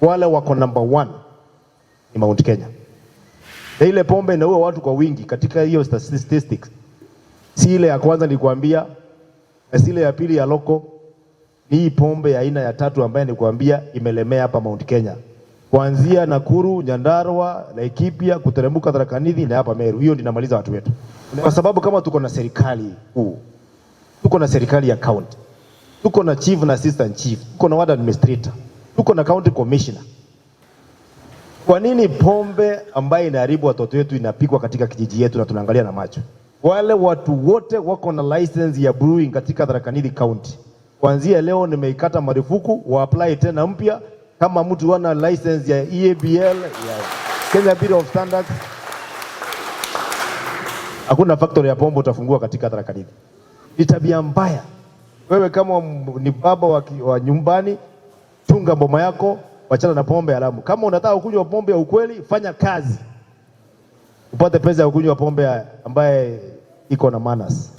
wale wako number 1 ni Mount Kenya. Na ile pombe inaua watu kwa wingi katika hiyo statistics. Si ile ya kwanza nilikwambia, na si ile ya pili ya loko, ni hii pombe ya aina ya 3 ambayo nilikwambia imelemea hapa Mount Kenya. Kuanzia Nakuru, Nyandarua, Laikipia, kuteremka Tharaka Nithi na hapa Meru. Hiyo ndio inamaliza watu wetu. Kwa sababu kama tuko na serikali kuu, tuko na serikali ya county, tuko na chief na assistant chief, tuko na ward administrator, tuko na county commissioner. Kwa nini pombe ambayo inaharibu watoto wetu inapikwa katika kijiji yetu na tunaangalia na macho? Wale watu wote wako na license ya brewing katika Tharaka Nithi County. Kuanzia leo nimeikata marufuku, wa apply tena mpya. Kama mtu wana license ya EABL, ya Kenya Bureau of Standards, hakuna factory ya pombe utafungua katika Tharaka Nithi. Ni tabia mbaya. Wewe kama ni baba wa nyumbani, chunga boma yako, wachana na pombe haramu. Kama unataka kunywa pombe ya ukweli, fanya kazi upate pesa ya kunywa pombe ambaye iko na manners.